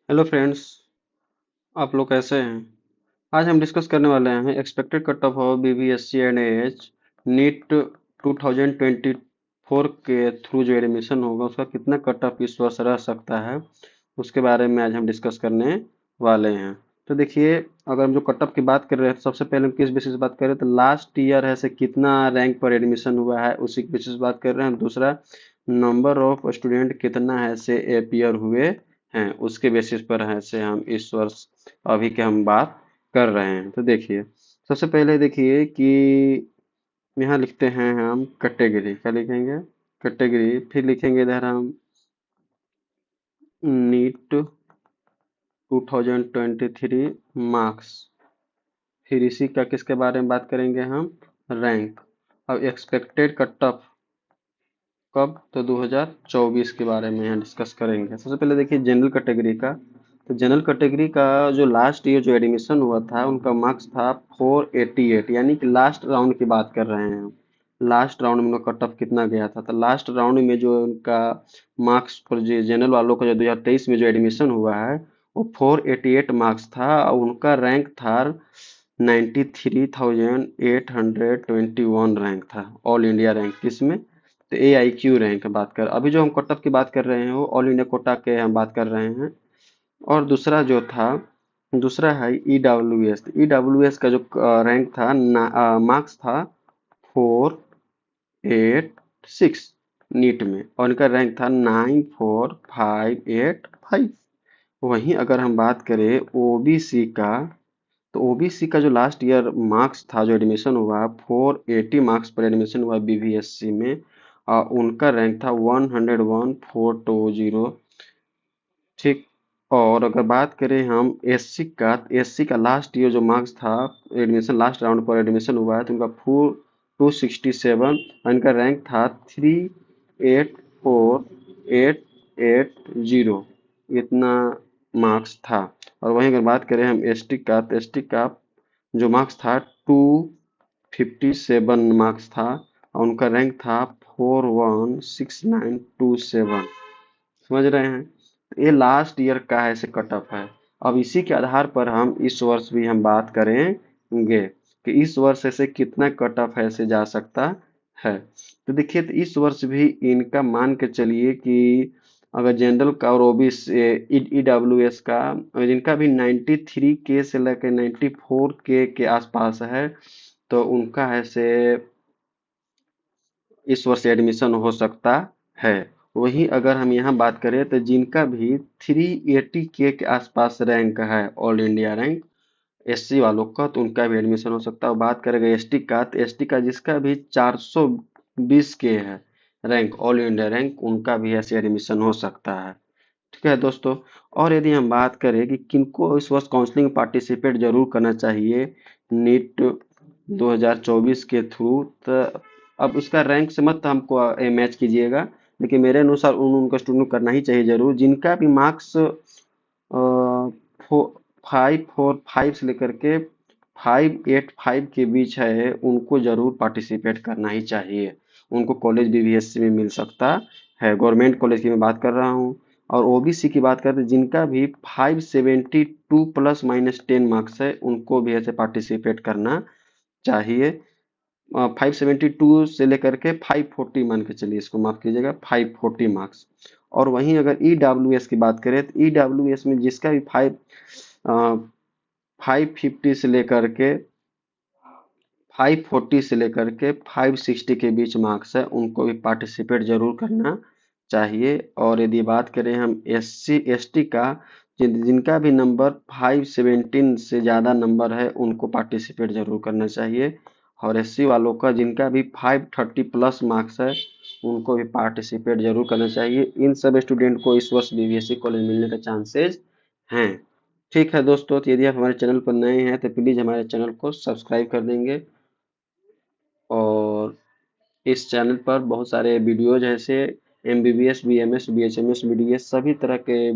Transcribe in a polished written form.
Hello friends, आप लोग कैसे हैं। आज हम डिस्कस करने वाले हैं expected cut off of BBSC and एएच नीट 2024 के थ्रू जो एडमिशन होगा उसका कितना कट ऑफ इस वर्ष रह सकता है, उसके बारे में आज हम डिस्कस करने वाले हैं। तो देखिए, अगर हम जो कट ऑफ की बात कर रहे हैं तो सबसे पहले हम किस बेसिस पे बात कर रहे हैं, तो लास्ट ईयर है से कितना रैंक पर एडमिशन हुआ है उसी की बेसिस पे बात कर रहे हैं। दूसरा, नंबर ऑफ स्टूडेंट कितना है से अपियर हुए हैं उसके बेसिस पर है से हम इस वर्ष अभी के हम बात कर रहे हैं। तो देखिए, सबसे पहले देखिए कि यहाँ लिखते हैं हम कैटेगरी, क्या लिखेंगे, कैटेगरी। फिर लिखेंगे इधर हम नीट 2023 मार्क्स। फिर इसी का किसके बारे में बात करेंगे हम, रैंक। अब एक्सपेक्टेड कट ऑफ कब, तो 2024 के बारे में यहाँ डिस्कस करेंगे। सबसे पहले देखिए जनरल कैटेगरी का। तो जनरल कैटेगरी का जो लास्ट ईयर जो एडमिशन हुआ था उनका मार्क्स था 488, यानी कि लास्ट राउंड की बात कर रहे हैं हम। लास्ट राउंड में उनका कट ऑफ कितना गया था, तो लास्ट राउंड में जो उनका मार्क्स पर जो जनरल वालों का जो 2023 में जो एडमिशन हुआ है वो 488 मार्क्स था और उनका रैंक था 93,821 रैंक था, ऑल इंडिया रैंक। किसमें, तो AIQ रैंक की बात कर, अभी जो हम कट ऑफ की बात कर रहे हैं वो ऑल इंडिया कोटा के हम बात कर रहे हैं। और दूसरा जो था, दूसरा है EWS। EWS का जो रैंक था, मार्क्स था 486 नीट में, और इनका रैंक था 94585। वहीं अगर हम बात करें OBC का, तो OBC का जो लास्ट ईयर मार्क्स था जो एडमिशन हुआ 480 मार्क्स पर एडमिशन हुआ BVSC में, उनका रैंक था 101,420। ठीक। और अगर बात करें हम SC का, तो SC का लास्ट ईयर जो मार्क्स था एडमिशन, लास्ट राउंड पर एडमिशन हुआ है तो उनका 267, और इनका रैंक था 384,880, इतना मार्क्स था। और वहीं अगर बात करें हम ST का, तो ST का जो मार्क्स था 257 मार्क्स था और उनका रैंक था 416927। समझ रहे हैं, ये लास्ट ईयर का है ऐसे कट ऑफ है। अब इसी के आधार पर हम इस वर्ष भी हम बात करेंगे कि इस वर्ष ऐसे कितना कट ऑफ ऐसे जा सकता है। तो देखिए, तो इस वर्ष भी इनका मान के चलिए कि अगर जनरल का और OBC EWS का, और इनका भी 93 के से लेकर 94 के आसपास है, तो उनका है से इस वर्ष एडमिशन हो सकता है। वहीं अगर हम यहाँ बात करें तो जिनका भी 380 के आसपास रैंक है, ऑल इंडिया रैंक SC वालों का, तो उनका भी एडमिशन हो सकता है। और बात करेंगे ST का, तो ST का जिसका भी 420 के है रैंक, ऑल इंडिया रैंक, उनका भी ऐसे एडमिशन हो सकता है। ठीक है दोस्तों। और यदि हम बात करें कि किनको इस वर्ष काउंसलिंग में पार्टिसिपेट जरूर करना चाहिए नीट 2024 के थ्रू, तो अब उसका रैंक से मत हमको मैच कीजिएगा, लेकिन मेरे अनुसार उनका स्टूडेंट करना ही चाहिए जरूर, जिनका भी मार्क्स 545 से लेकर के 585 के बीच है उनको जरूर पार्टिसिपेट करना ही चाहिए। उनको कॉलेज BVSC में मिल सकता है, गवर्नमेंट कॉलेज की मैं बात कर रहा हूँ। और OBC की बात करते हैं, जिनका भी 572 प्लस माइनस 10 मार्क्स है उनको भी ऐसे पार्टिसिपेट करना चाहिए। 572 से लेकर के 540 मान के चलिए, इसको माफ कीजिएगा, 540 मार्क्स। और वहीं अगर EWS की बात करें तो EWS में जिसका भी 550 से लेकर के 540 से लेकर के 560 के बीच मार्क्स है उनको भी पार्टिसिपेट जरूर करना चाहिए। और यदि बात करें हम SC ST का, जिनका भी नंबर 517 से ज़्यादा नंबर है उनको पार्टिसिपेट जरूर करना चाहिए। और SC वालों का जिनका भी 530 प्लस मार्क्स है उनको भी पार्टिसिपेट जरूर करना चाहिए। इन सब स्टूडेंट को इस वर्ष BVSC कॉलेज मिलने का चांसेस हैं। ठीक है दोस्तों, तो यदि आप हमारे चैनल पर नए हैं तो प्लीज़ हमारे चैनल को सब्सक्राइब कर देंगे। और इस चैनल पर बहुत सारे वीडियोज ऐसे MBBS BMS BHMS BDS सभी तरह के